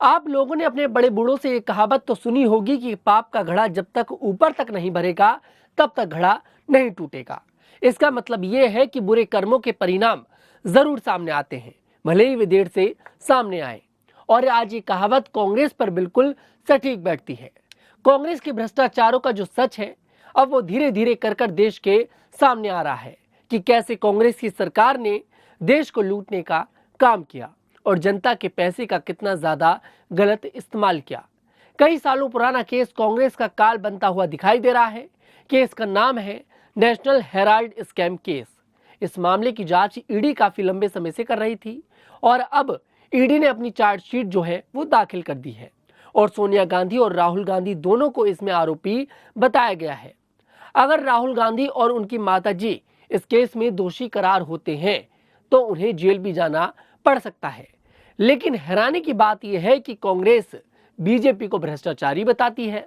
आप लोगों ने अपने बड़े बूढ़ों से ये कहावत तो सुनी होगी कि पाप का घड़ा जब तक ऊपर तक नहीं भरेगा तब तक घड़ा नहीं टूटेगा। इसका मतलब ये है कि बुरे कर्मों के परिणाम जरूर सामने आते हैं, भले ही वे देर से सामने आए। और आज ये कहावत कांग्रेस पर बिल्कुल सटीक बैठती है। कांग्रेस के भ्रष्टाचारों का जो सच है, अब वो धीरे धीरे कर देश के सामने आ रहा है कि कैसे कांग्रेस की सरकार ने देश को लूटने का काम किया और जनता के पैसे का कितना ज्यादा गलत इस्तेमाल किया। कई सालों पुराना केस कांग्रेस का काल बनता हुआ दिखाई दे रहा है। केस का नाम है नेशनल हेराल्ड स्कैम केस। इस मामले की जांच ईडी काफी लंबे समय से कर रही थी और अब ईडी ने अपनी चार्जशीट जो है वो दाखिल कर दी है और सोनिया गांधी और राहुल गांधी दोनों को इसमें आरोपी बताया गया है। अगर राहुल गांधी और उनकी माताजी इस केस में दोषी करार होते हैं तो उन्हें जेल भी जाना पड़ सकता है। लेकिन हैरानी की बात यह है कि कांग्रेस बीजेपी को भ्रष्टाचारी बताती है।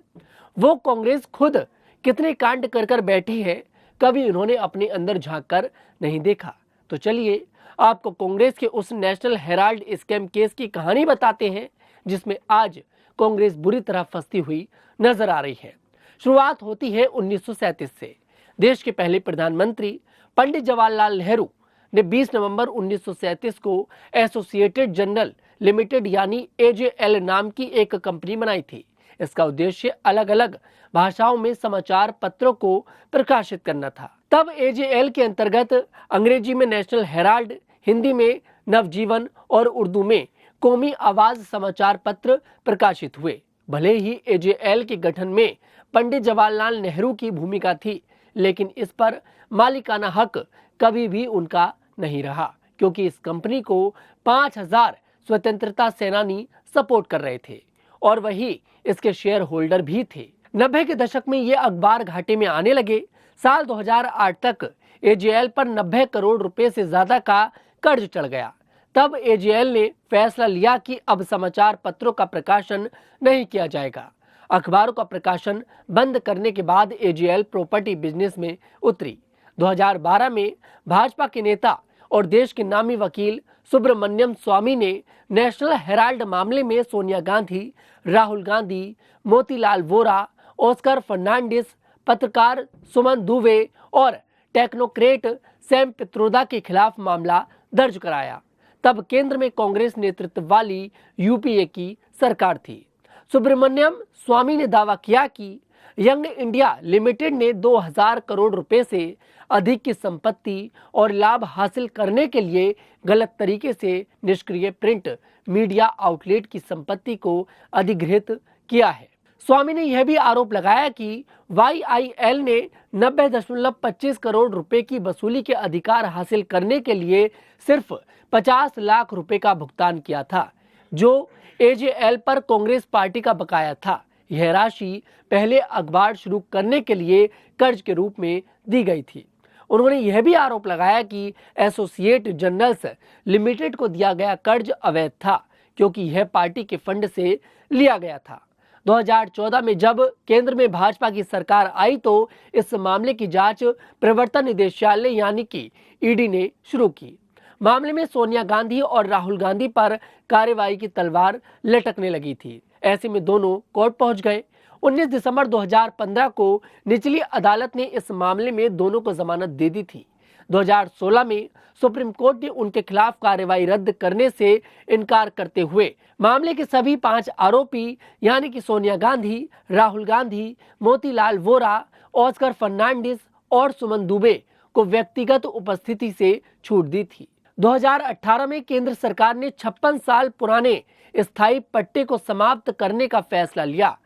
वो कांग्रेस खुद कितने कांड कर बैठी है, कभी उन्होंने अपने अंदर झांक कर नहीं देखा। तो चलिए आपको कांग्रेस के उस नेशनल हेराल्ड स्कैम केस की कहानी बताते हैं जिसमें आज कांग्रेस बुरी तरह फंसती हुई नजर आ रही है। शुरुआत होती है 1937 से। देश के पहले प्रधानमंत्री पंडित जवाहरलाल नेहरू ने 20 नवंबर 1937 को एसोसिएटेड जर्नल लिमिटेड यानी एजेएल नाम की एक कंपनी बनाई थी। इसका उद्देश्य अलग अलग भाषाओं में समाचार पत्रों को प्रकाशित करना था। तब एजेएल के अंतर्गत अंग्रेजी में नेशनल हेराल्ड, हिंदी में नवजीवन और उर्दू में कौमी आवाज समाचार पत्र प्रकाशित हुए। भले ही एजेएल के गठन में पंडित जवाहरलाल नेहरू की भूमिका थी, लेकिन इस पर मालिकाना हक कभी भी उनका नहीं रहा, क्योंकि इस कंपनी को 5000 स्वतंत्रता सेनानी सपोर्ट कर रहे थे और वही इसके शेयर होल्डर भी थे। 90 के दशक में ये अखबार घाटे में आने लगे। साल 2008 तक एजेएल पर 90 करोड़ रुपए से ज्यादा का कर्ज चढ़ गया। तब एजेएल ने फैसला लिया कि अब समाचार पत्रों का प्रकाशन नहीं किया जाएगा। अखबारों का प्रकाशन बंद करने के बाद एजेएल प्रॉपर्टी बिजनेस में उतरी। 2012 में भाजपा के नेता और देश के नामी वकील सुब्रमण्यम स्वामी ने नेशनल हेराल्ड मामले में सोनिया गांधी, राहुल गांधी, मोतीलाल वोरा, ऑस्कर फर्नांडिस, पत्रकार सुमन दुबे और टेक्नोक्रेट सैम पित्रोदा के खिलाफ मामला दर्ज कराया। तब केंद्र में कांग्रेस नेतृत्व वाली यूपीए की सरकार थी। सुब्रमण्यम स्वामी ने दावा किया कि यंग इंडिया लिमिटेड ने 2000 करोड़ रुपए से अधिक की संपत्ति और लाभ हासिल करने के लिए गलत तरीके से निष्क्रिय प्रिंट मीडिया आउटलेट की संपत्ति को अधिग्रहित किया है। स्वामी ने यह भी आरोप लगाया कि वाईआईएल ने 90.25 करोड़ रुपए की वसूली के अधिकार हासिल करने के लिए सिर्फ 50 लाख रुपए का भुगतान किया था, जो एजेएल पर कांग्रेस पार्टी का बकाया था। यह राशि पहले अखबार शुरू करने के लिए कर्ज के रूप में दी गई थी। उन्होंने यह भी आरोप लगाया कि एसोसिएट जर्नल्स लिमिटेड को दिया गया कर्ज अवैध था, क्योंकि यह पार्टी के फंड से लिया गया था। 2014 में जब केंद्र में भाजपा की सरकार आई तो इस मामले की जांच प्रवर्तन निदेशालय यानी कि ईडी ने शुरू की। मामले में सोनिया गांधी और राहुल गांधी पर कार्रवाई की तलवार लटकने लगी थी। ऐसे में दोनों कोर्ट पहुंच गए। 19 दिसंबर 2015 को निचली अदालत ने इस मामले में दोनों को जमानत दे दी थी। 2016 में सुप्रीम कोर्ट ने उनके खिलाफ कार्रवाई रद्द करने से इनकार करते हुए मामले के सभी 5 आरोपी यानी कि सोनिया गांधी, राहुल गांधी, मोतीलाल वोरा, ऑस्कर फर्नांडिस और सुमन दुबे को व्यक्तिगत उपस्थिति से छूट दी थी। 2018 में केंद्र सरकार ने 56 साल पुराने स्थायी पट्टे को समाप्त करने का फैसला लिया।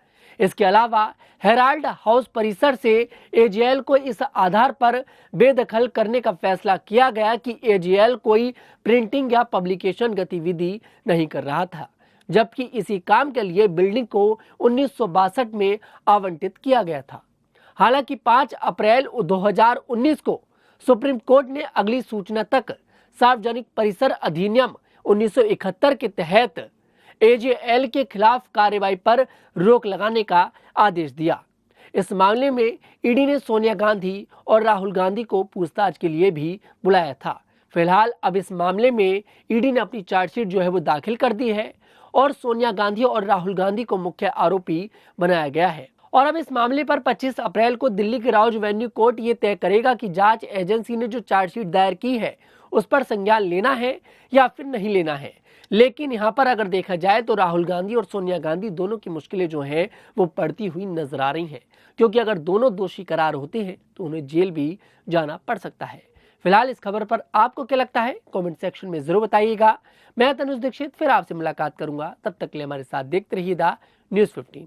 इसके अलावा हेराल्ड हाउस परिसर से एजेएल को इस आधार पर बेदखल करने का फैसला किया गया कि एजेएल कोई प्रिंटिंग या पब्लिकेशन गतिविधि नहीं कर रहा था, जबकि इसी काम के लिए बिल्डिंग को 1962 में आवंटित किया गया था। हालांकि 5 अप्रैल 2019 को सुप्रीम कोर्ट ने अगली सूचना तक सार्वजनिक परिसर अधिनियम 1971 के तहत एजेएल के खिलाफ कार्रवाई पर रोक लगाने का आदेश दिया। इस मामले में ईडी ने सोनिया गांधी और राहुल गांधी को पूछताछ के लिए भी बुलाया था। फिलहाल अब इस मामले में ईडी ने अपनी चार्जशीट जो है वो दाखिल कर दी है और सोनिया गांधी और राहुल गांधी को मुख्य आरोपी बनाया गया है। और अब इस मामले पर 25 अप्रैल को दिल्ली की राउज वेन्यू कोर्ट ये तय करेगा कि जांच एजेंसी ने जो चार्जशीट दायर की है उस पर संज्ञान लेना है या फिर नहीं लेना है। लेकिन यहाँ पर अगर देखा जाए तो राहुल गांधी और सोनिया गांधी दोनों की मुश्किलें जो हैं वो बढ़ती हुई नजर आ रही हैं, क्योंकि अगर दोनों दोषी करार होते हैं तो उन्हें जेल भी जाना पड़ सकता है। फिलहाल इस खबर पर आपको क्या लगता है, कमेंट सेक्शन में जरूर बताइएगा। मैं तनुज दीक्षित फिर आपसे मुलाकात करूंगा, तब तक के लिए हमारे साथ देखते रहिए द न्यूज़ 15।